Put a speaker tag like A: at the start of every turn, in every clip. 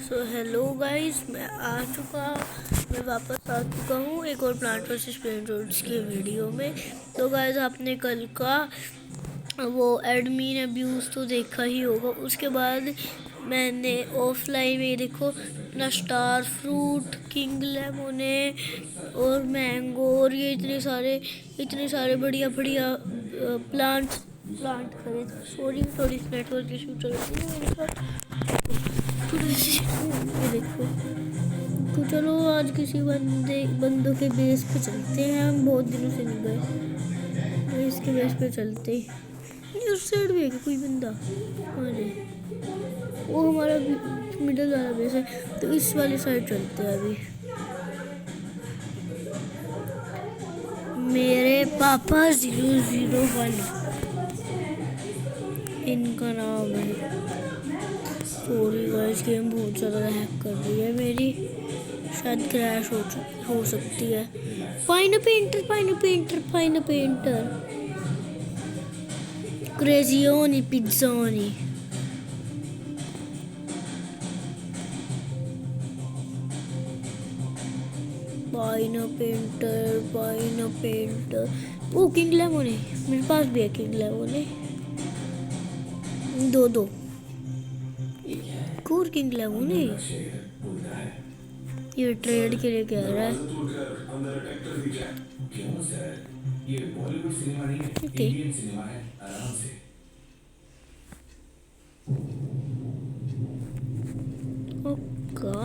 A: So hello guys, मैं वापस आ चुका हूँ एक और प्लांट वर्सेस प्लेनेटोइड्स के वीडियो में। तो गाइस, आपने कल का वो एडमिन अब्यूज़ तो देखा ही होगा। उसके बाद मैंने ऑफलाइन में देखो अपना स्टार फ्रूट, किंग लेमोने और मैंगो और ये इतने सारे बढ़िया बढ़िया प्लांट खरीद। सॉरी, थोड़ी सी नेटवर्क इशू चल रही है मेरे साथ, थोड़ी सी। ये देखो, तो चलो आज किसी बंदों के बेस पे चलते हैं। हम बहुत दिनों से नहीं गए, इसके बेस पे चलते हैं। उस साइड भी है कोई बंदा? अरे वो हमारा मिडल वाला बेस है, तो इस वाली साइड चलते हैं अभी। मेरे पापा 001 इनका नाम है। सॉरी गाइस, गेम बहुत ज़्यादा हैक कर रही है मेरी, शायद क्रैश हो सकती है। फाइन पेंटर क्रेजियोनी पिज़्ज़ानी। Pine painter. ओ किंग लेमोने, मेरे पास भी है किंग लेमोने। दो और किंग लेमोने। ये ट्रेड के लिए कह रहा है। ओके, ओका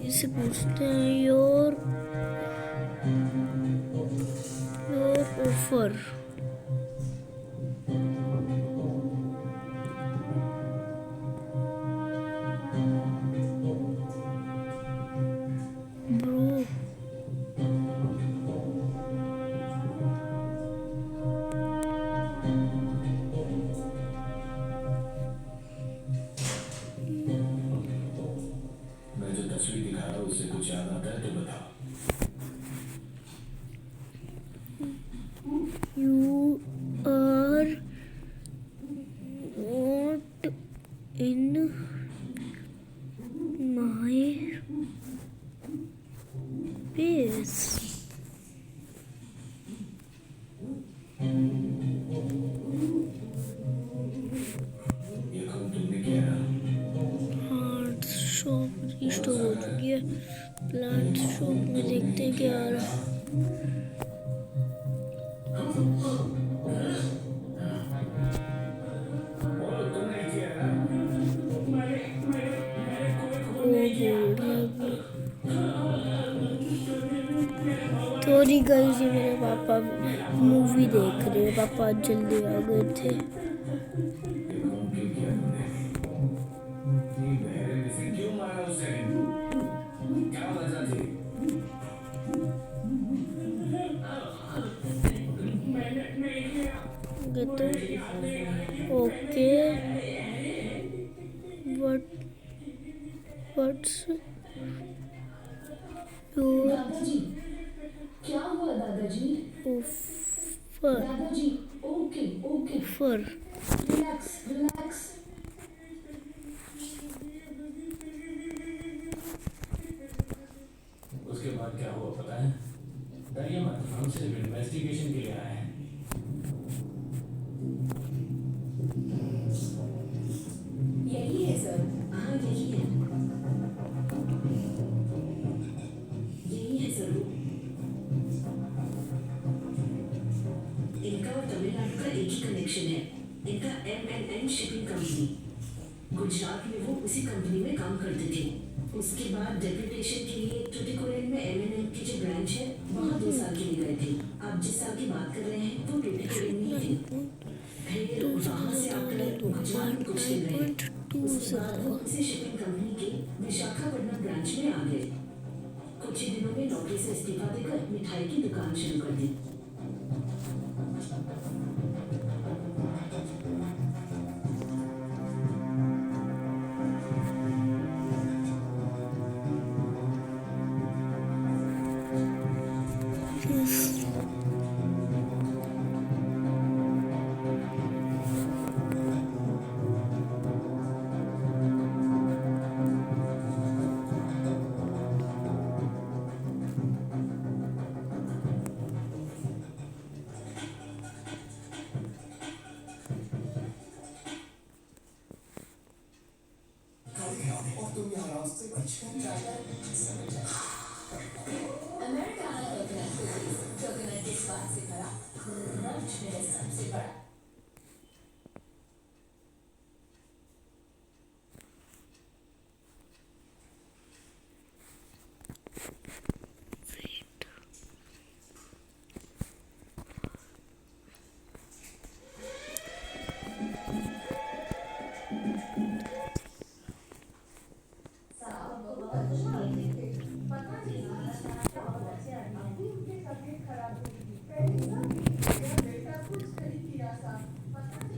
A: इससे पूछते हैं योर ऑफर। ब्रो
B: मैं जो तस्वीर दिखा रहा हूँ उससे कुछ याद आता है तो बता।
A: You are not in my base.
B: ये काम तुमने किया ना?
A: हाँ, शॉप रिस्टोर हो चुकी है। प्लांट शॉप में देखते हैं क्या आ रहा है। सॉरी गाइस, ये मेरे पापा मूवी देख रहे हैं। पापा जल्दी आ गए थे। तो ओके, व्हाट्स योर
C: दादाजी, क्या हुआ दादाजी?
A: ऑफर?
C: दादाजी, ओके ओके,
A: ऑफर
C: रिलैक्स।
B: उसके बाद क्या हुआ पता है? डरिए मत, हम सिर्फ इन्वेस्टिगेशन के लिए आए हैं।
C: यही है सर, हाँ यही है सर। इनका और तमिलनाडु का एक ही कनेक्शन है। इनका MNN शिपिंग कंपनी, गुजरात में वो उसी कंपनी में काम करते थे। उसके बाद डेप्यूटेशन के लिए टुटिकोरिन में MNN की जो ब्रांच है वहाँ 2 साल के लिए गए थे। आप जिस साल की बात कर रहे हैं वो टुटिकोरिन में ही थे। फिर वहाँ से आकर गुजरात में कुछ दिन रहे। उसके बाद वो उसी शिपिंग कंपनी के विशाखापट्टनम ब्रांच में आ गए। कुछ ही दिनों में नौकरी से इस्तीफा देकर मिठाई की दुकान शुरू कर दी। विश्वास से भरा मंच में सबसे बड़ा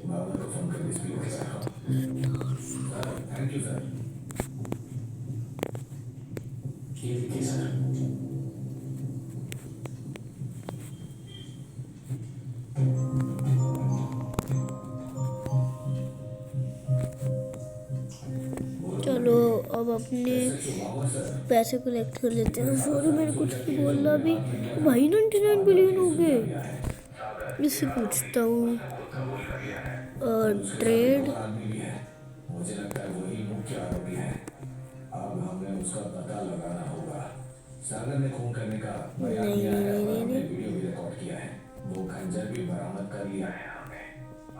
B: बाबा को फोन कर डिस्प्ले के साथ थैंक यू सर। ये देखिए सर।
A: चलो अब अपने पैसे कलेक्ट कर लेते हैं। सॉरी मैंने कुछ नहीं बोला अभी। भाई 99 बिलियन हो गए। इससे पूछता हूँ ट्रेड।
B: मुझे लगता है वही मुख्य आरोपी है। अब हमें उसका पता लगाना होगा। सागर ने खून करने का बयान दिया है और हमने वीडियो भी रिकॉर्ड किया है। वो खंजर भी बरामद कर लिया है हमने।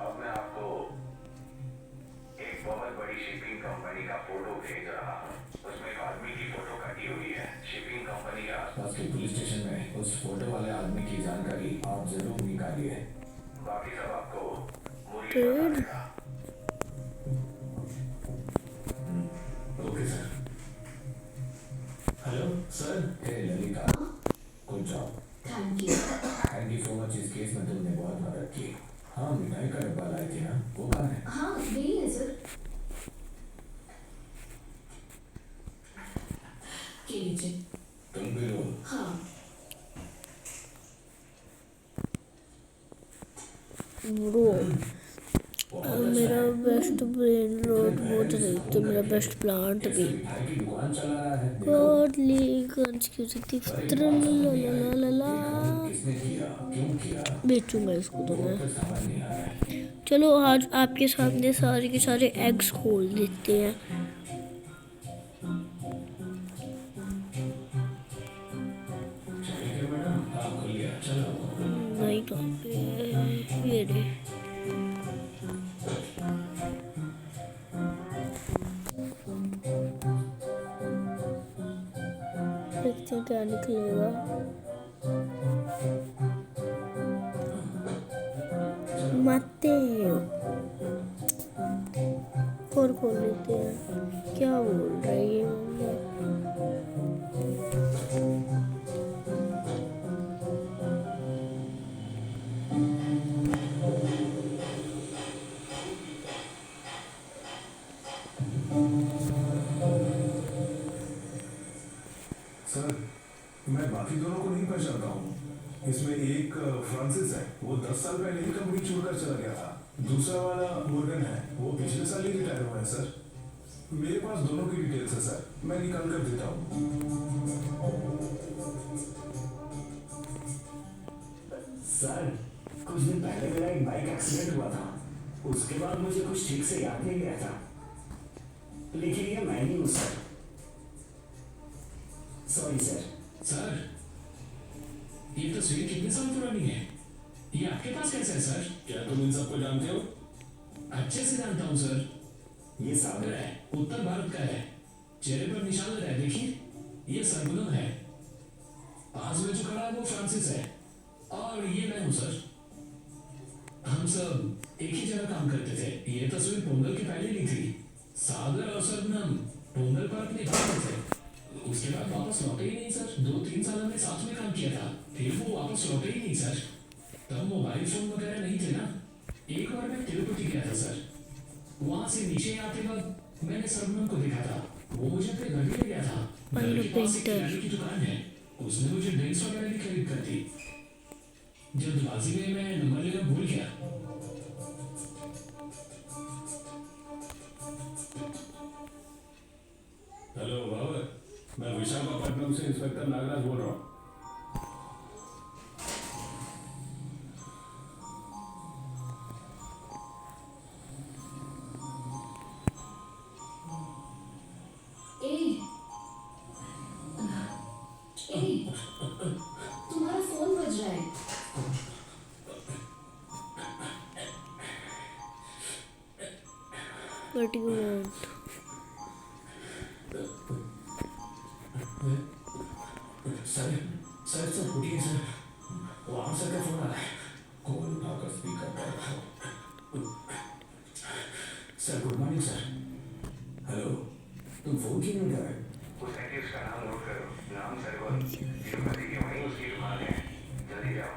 D: अब मैं आपको एक बहुत बड़ी शिपिंग कंपनी का फोटो भेज रहा हूँ। उसमें एक आदमी की फोटो कटी हुई है। शिपिंग कंपनी के
B: आसपास के पुलिस स्टेशन में उस फोटो वाले आदमी की जानकारी आप जरूर निकालिए।
D: बाकी सब आपको
A: trade.
B: Okay sir. Hello sir. Hey Lalita, good job.
C: Thank you
B: so much. इस केस में तुमने बहुत मदद की। हाँ, मिठाई का डब्बा लाई थी ना, वो कहाँ है?
C: हाँ यही है सर। के लीजिए।
B: तुम भी लो।
C: हाँ
A: ब्रो मेरा बेस्ट ब्रेन रोड बहुत रही तो मेरा बेस्ट प्लांट भी
B: मिठाई की दुकान चला रहा है।
A: गॉड लीगंस की सकती
B: किसने किया, क्यों किया,
A: बेचूंगा इसको तो मैं।
B: तो समझ नहीं आ रहा है।
A: चलो आज आपके सामने सारे के सारे एग्स खोल देते हैं।
B: चलिए मैडम, आप खोलिए। चलो।
A: नहीं तो ये रे देखते हैं क्या निकलेगा। मातेव और खोल लेते हैं। क्या बोल रहा है ये
E: सर, मैं बाकी दोनों को नहीं पहचानता हूँ। इसमें एक फ्रांसिस है, वो 10 साल पहले ही कंपनी छोड़कर चला गया था। दूसरा वाला मुर्गन है, वो पिछले साल ही रिटायर हुआ है सर। मेरे पास दोनों की डिटेल्स है सर, मैं निकाल कर देता हूँ।
D: सर, कुछ दिन पहले मेरा एक बाइक एक्सीडेंट हुआ था। उसके बाद मुझे कुछ ठीक से याद नहीं रहता, लेकिन ये मैं ही हूँ सर। Sorry sir.
B: सर, ये तस्वीर कितने साल पुरानी है? ये आपके पास कैसे है सर? क्या तुम इन सबको जानते हो? अच्छे से जानता हूँ सर।
D: ये सागर है,
B: उत्तर भारत का है। चेहरे पर निशान लगा है, देखिए। ये सरगुनम है। पास में जो खड़ा है वो फ्रांसिस है और ये मैं हूँ सर। हम सब एक ही जगह काम करते थे। ये तस्वीर पोंगल के पहले ली थी। सागर और सरगुनम पोंगल पर अपने भाई थे। उसके बाद वापस लौटे ही नहीं सर। 2-3 साल हमने साथ में काम किया था, फिर वो वापस लौटे ही नहीं सर। तब मोबाइल फोन वगैरह नहीं थे ना। एक बार मैं तिरुपति गया था सर। वहां से नीचे आते वक्त मैंने सरगुनम को देखा था। वो मुझे अपने घर ले गया था। घर के पास एक किराने की दुकान है, उसने मुझे ड्रिंक्स वगैरह भी खरीद कर दी। जल्दबाजी में मैं नंबर लेना भूल गया।
E: हेलो बाबर, मैं विशाखापट्टनम से इंस्पेक्टर नागराज बोल रहा हूँ।
C: तुम्हारा फोन बज रहा है।
A: What you want?
B: Sir sir sir उठिए सर, वहाँ सर का फोन आ रहा है। कॉल उठाकर स्पीकर पर रखो। Sir good morning sir. Hello, तुम फोन क्यों नहीं कर रहे?
F: उस एक्टिव का नाम नोट करो, नाम सर्वर तिरुपति के वहीं उसकी दुकान है, जल्दी जाओ।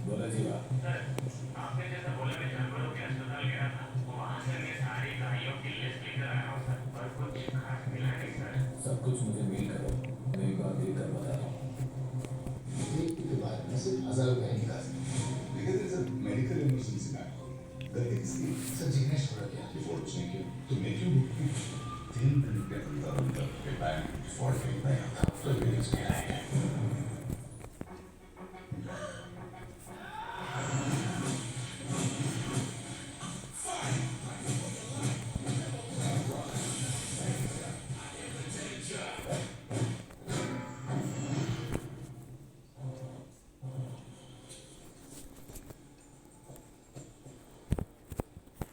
B: बोला जी बात।
F: सर, आपने जैसा बोला मैं जानवरों के अस्पताल गया था, वहाँ से मैं सारी गायों की लिस्ट लेकर आया हूँ सर, पर कुछ खास मिला नहीं सर।
B: सब कुछ मुझे मेल करो, मैं एक बार देखकर बताता हूँ।
G: एक के बाद में सिर्फ 1000 रुपए निकाल सकते because there is a medical emergency back home. The history sir Jignesh बोला क्या before उसने किया तो make you 3 मिनट के अंदर के बैंक फॉल्ट में नहीं आता तो ये इसके आएगा।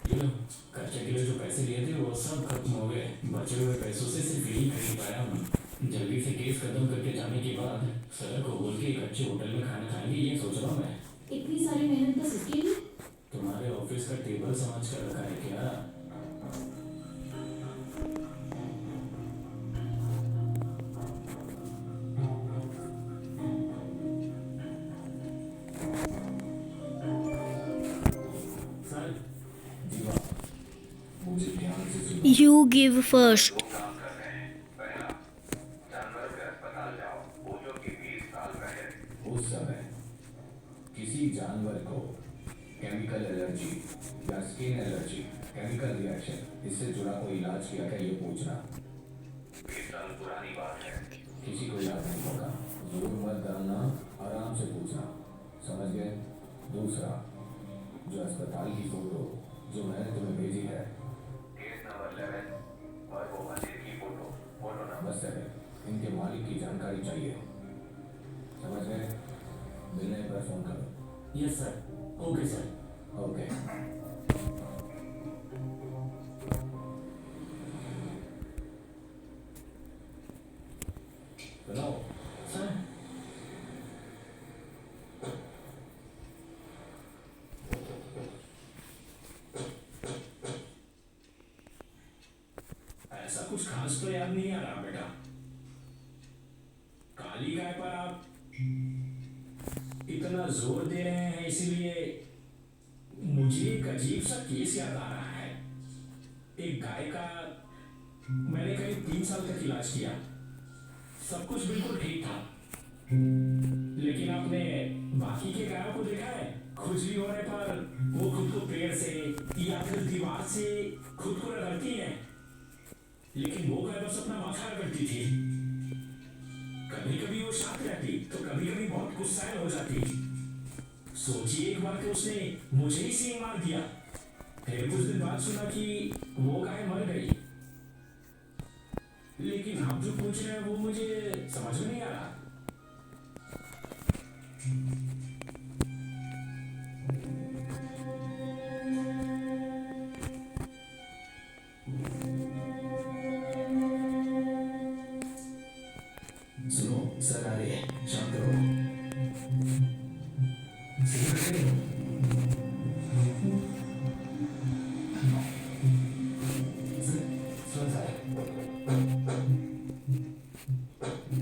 B: ये लो, खर्चे के लिए जो पैसे लिए थे वो सब खत्म हो गए। बचे हुए पैसों से सिर्फ यही खरीद पाया हूँ। जल्दी से केस खत्म करके जाने के बाद सर को बोल के एक अच्छे होटल में खाना खाएंगे, ये सोच रहा हूँ मैं।
C: इतनी सारी मेहनत बस इसके लिए?
B: तुम्हारे ऑफिस का टेबल समझ कर रखा है क्या? सर जीवा,
G: मुझे ध्यान से सुनो।
A: You give first.
F: वो काम कर रहे हैं। पहला, जानवरों के अस्पताल जाओ, पूछो कि 20 साल पहले
B: उस समय किसी जानवर को केमिकल एलर्जी या स्किन एलर्जी, केमिकल रिएक्शन, इससे जुड़ा कोई इलाज किया क्या, ये पूछना।
F: 20 साल पुरानी बात है।
B: किसी को याद नहीं होगा, जोर मत डालना, आराम से पूछना, समझ गए? दूसरा, जो अस्पताल की फोटो जो मैंने तुम्हें भेजी है,
F: केस नंबर 11 और वो मंदिर की फोटो नंबर
B: बस है, इनके मालिक की जानकारी चाहिए, समझ गए? मिलने पर फोन करो। Yes sir. Okay sir. Okay. बनाओ सर। ऐसा कुछ खास तो याद नहीं आ रहा बेटा। काली गाय पर आप इतना जोर दे रहे हैं, इसीलिए मुझे एक अजीब सा केस याद आ रहा है। एक गाय का मैंने करीब 3 साल तक इलाज किया, सब कुछ बिल्कुल ठीक था, लेकिन आपने बाकी के गायों को देखा है? खुजली होने पर वो खुद को पेड़ से या फिर दीवार से खुद को रगड़ती है, लेकिन वो गाय बस अपना माथा रगड़ती थी। कभी कभी वो शांत रहती तो कभी कभी बहुत गुस्साए हो जाती। सोचिए एक बार कि उसने मुझे ही सींग मार दिया, फिर कुछ दिन बाद सुना कि वो गाय मर गई। लेकिन आप जो पूछ रहे हैं वो मुझे समझ में नहीं आ रहा। सुनो सर आ रही है, शांत रहो।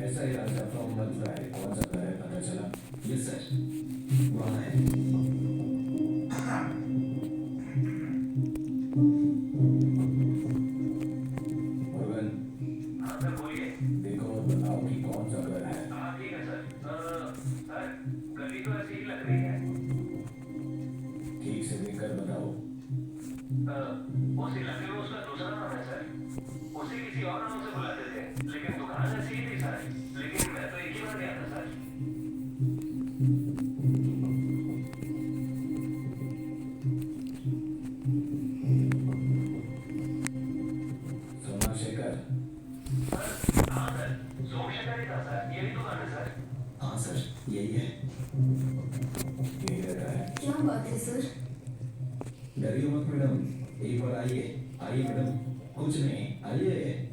B: ऐसा ही रास्ता फ्रॉम मथुरा है, कौन सा घर है पता चला? यस सर, वहाँ है। मुरुगन,
F: हाँ सर बोलिए।
B: देखो और बताओ कि कौन सा घर है।
F: हाँ ठीक है सर। सर गली तो ऐसी ही लग रही है।
B: ठीक से देखकर बताओ।
F: उस इलाके में उसका दूसरा नाम है सर। उसे किसी और नाम से बुलाते थे, लेकिन
D: डरिए मत मैडम, एक बार आइए। आइए मैडम, कुछ नहीं, आइए।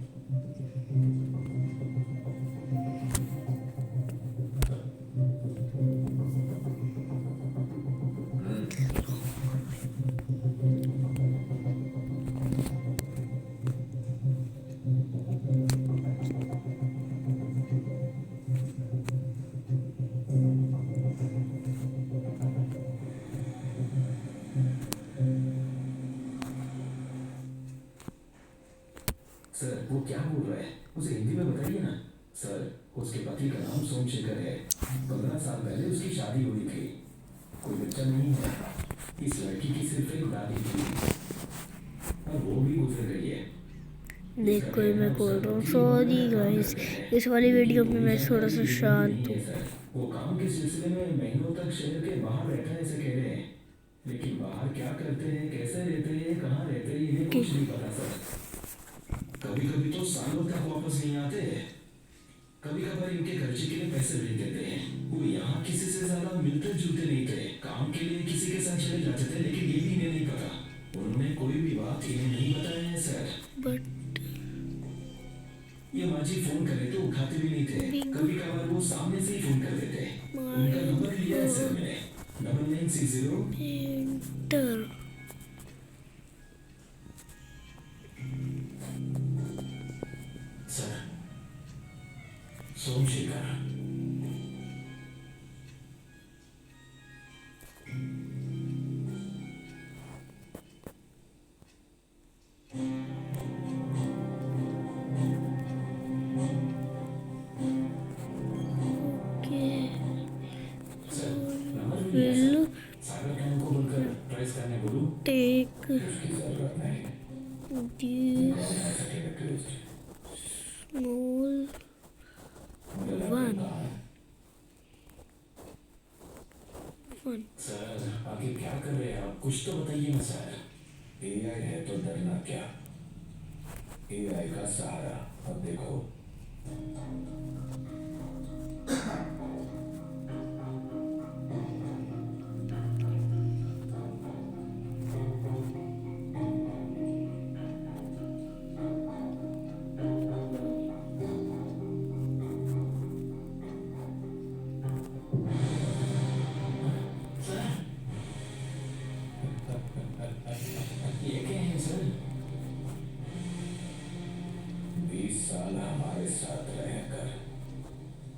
D: सर वो क्या बोल रहा है, उसे हिंदी में बताइए ना। सर उसके पति का नाम सोमशेखर है। 15 साल पहले उसकी शादी हुई थी, कोई बच्चा नहीं है। इस लड़की की सिर्फ एक दादी थी और वो भी गुजर गई है।
A: देखो मैं बोल रहा हूँ सॉरी गाइस, इस वाली वीडियो में मैं थोड़ा सा शांत हूँ।
D: सर वो काम के सिलसिले में महीनों तक शहर के बाहर रहता है ऐसे कह रहे हैं, लेकिन बाहर क्या करते हैं, कैसे रहते हैं, कहाँ रहते हैं, इन्हें कुछ नहीं पता सर। कभी कभी तो सालों तक वापस नहीं आते। कभी कभार इनके खर्चे के लिए पैसे भेज देते हैं। वो यहाँ किसी से ज्यादा मिलते जुलते नहीं थे, काम के लिए किसी के साथ चले जाते थे, लेकिन ये भी इन्हें नहीं पता। उन्होंने कोई भी बात इन्हें नहीं बताया है सर।
A: बट
D: ये माजी फोन करे तो उठाते भी नहीं थे, कभी कभार वो सामने से ही फोन कर देते। उनका नंबर लिया है सर मैंने, 9960
A: enter.
D: Sir Somashekar. Sir number भी लिया
A: विल
D: सर। सागर खान को बोलकर ट्रेस करने बोलूं?
A: टेक
D: उसकी जरूरत नहीं।
A: This small one.
D: सर आगे क्या कर रहे हैं आप, कुछ तो बताइए ना सर। एआई है तो डरना क्या, एआई का सहारा। अब देखो ये क्या है सर? 20 साल हमारे साथ रहकर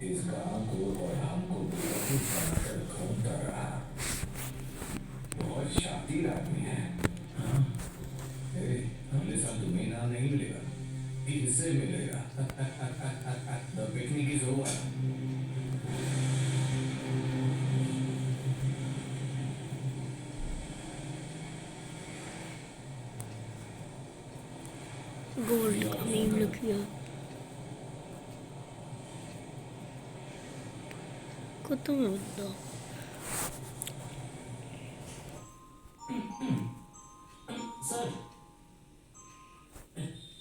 D: इस गांव को और हमको बेवकूफ बनाकर घूमता रहा। बहुत शातिर आदमी है। हाँ, अगले साल तुम्हें इनाम नहीं मिलेगा, इससे मिलेगा। The picnic is over.
A: Gold का मीम लिख लिया। खत्म है बंदा।
D: सर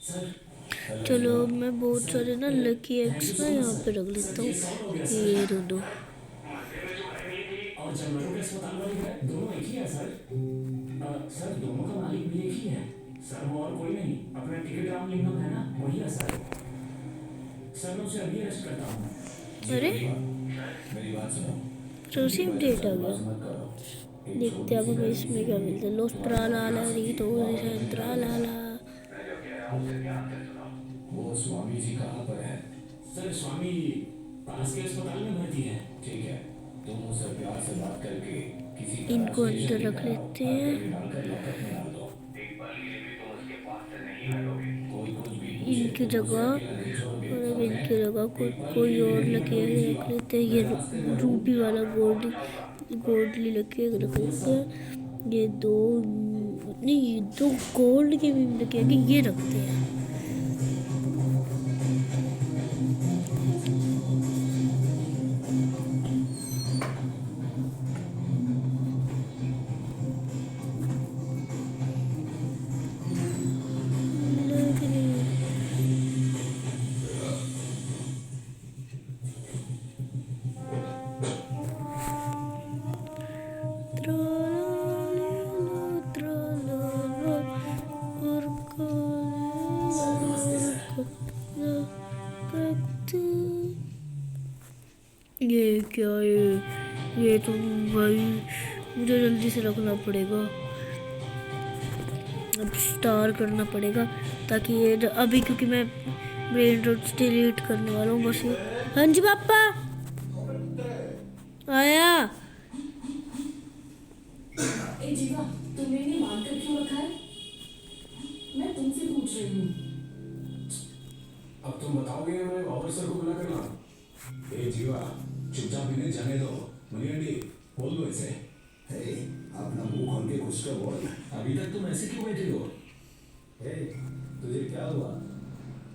D: सर
A: चलो अब मैं बहुत सारे ना लकी एक्स ना यहाँ पे रख लेता हूँ, ये दो।
D: और जानवरों के अस्पताल वाली है, दोनों एक ही है सर। सर दोनों का मालिक भी एक ही है सर, वो और कोई नहीं, अपना टिकट रामलिंगम है ना, वही है सर। सर मैं उसे अभी अरेस्ट करता हूँ।
A: अरे
D: मेरी बात सुनो।
A: सोसी अपडेट आ गया।
D: मत करो।
A: देखते हैं अब हमें इसमें क्या मिलता है। लोस प्रालाला रीतो सेंट्रालाला।
D: वो स्वामी जी कहाँ पर है? सर स्वामी पास के अस्पताल में भर्ती है। ठीक है, तुम उनसे प्यार से बात करके किसी तरह
A: इनको
D: स्टेशन
A: अंदर रख
D: ले
A: लेते
D: आओ,
A: हैं।
D: और डालकर लॉकअप में डाल दो।
F: एक पल के लिए भी तुम उसके पास से नहीं हटोगे।
D: कोई कुछ भी पूछे
A: इनकी
D: तो
A: जगह
D: उसे अकेला नहीं छोड़ोगे।
A: और अब इनकी जगह कोई और लकी रख लेते हैं। ये रूबी वाला गोल्डली लकी रख लेते हैं। ये दो नहीं, ये दो गोल्ड के भी लकी ये रखते हैं। तो भाई मुझे जल्दी से रखना पड़ेगा। अब स्टार करना पड़ेगा ताकि ये अभी, क्योंकि मैं ब्रेन रोट्स डिलीट करने वाला हूँ बस ये। हाँ जी पापा आया।
C: ए जीवा, तुमने इन्हें बांध कर क्यों रखा है? मैं तुमसे पूछ रही हूँ।
E: अब तुम बताओगे या मैं बाबर सर को बुला कर लाऊं? ए जीवा, चुपचाप इन्हें जाने दो। मुनियंडी, बोल दो इसे। अपना मुंह खोल के कुछ तो बोल।
D: अभी तक तुम ऐसे क्यों बैठे हो?
E: तुझे क्या हुआ?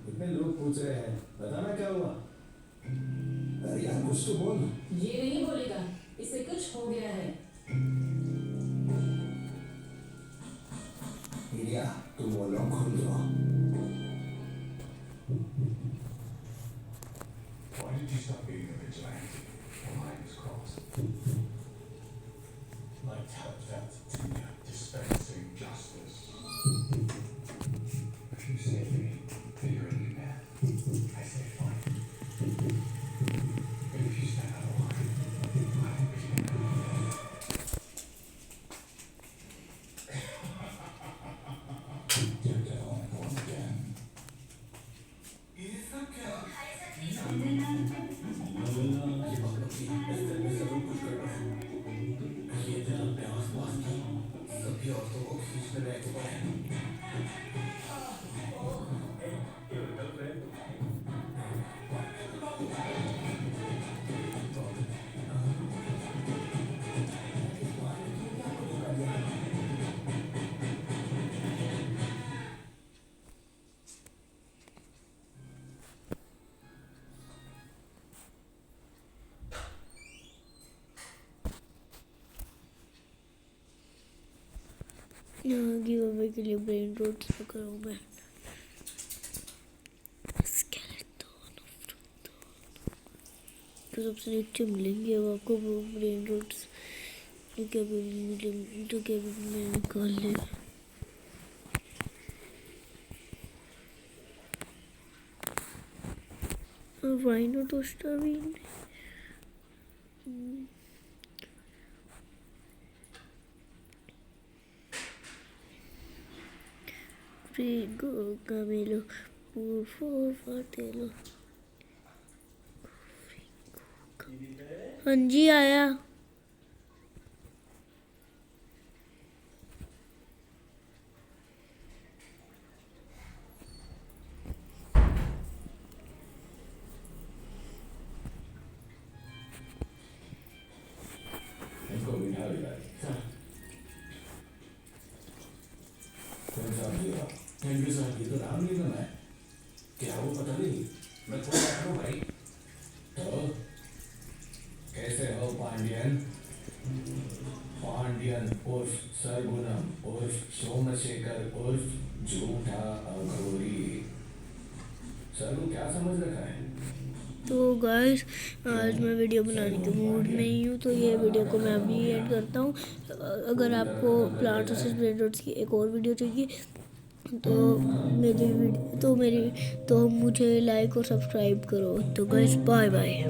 E: इतने लोग पूछ रहे हैं, बताना क्या हुआ? अरे यार कुछ तो बोल।
C: ये नहीं बोलेगा, इसे कुछ हो गया है।
E: इंडिया, तुम वो लॉक खोल दो। Why did you stop being a vigilante? Your mind was crossed. Like that Tinder dispensing justice. If you save me, then you're in bad. I say fine. But if you stand out of line, I won't be in bad. You're definitely born again.
D: सभी औरतों को खींचने में expert है।
A: यहाँ give away के लिए brain रोट्स पकड़ा हूँ मैं। तो सबसे नीचे मिलेंगे अब आपको वो ब्रेन रोट्स जो कि अभी मैं निकाल ले। वाइनो टोस्टर भी Frigo, Camilo, por favor, fatelo. हाँ जी आया।
E: इनको बिठा दिया। Thank you sir. ये तो रामलीला है। क्या वो पता नहीं? मैं थोड़ा बैठूं भाई। तो कैसे हो पांड्यन? पांड्यन उर्फ सरगुणम उर्फ सोमशेखर उर्फ झूठा अघोरी। सर को क्या समझ रखा है?
A: तो गाइस आज मैं वीडियो बनाने के मूड में ही हूँ, तो ये वीडियो को मैं अभी एड करता हूँ। अगर आपको प्लांट वर्सेस ब्रेन रोट्स की एक और वीडियो चाहिए तो मुझे लाइक और सब्सक्राइब करो। तो गाइस बाय बाय।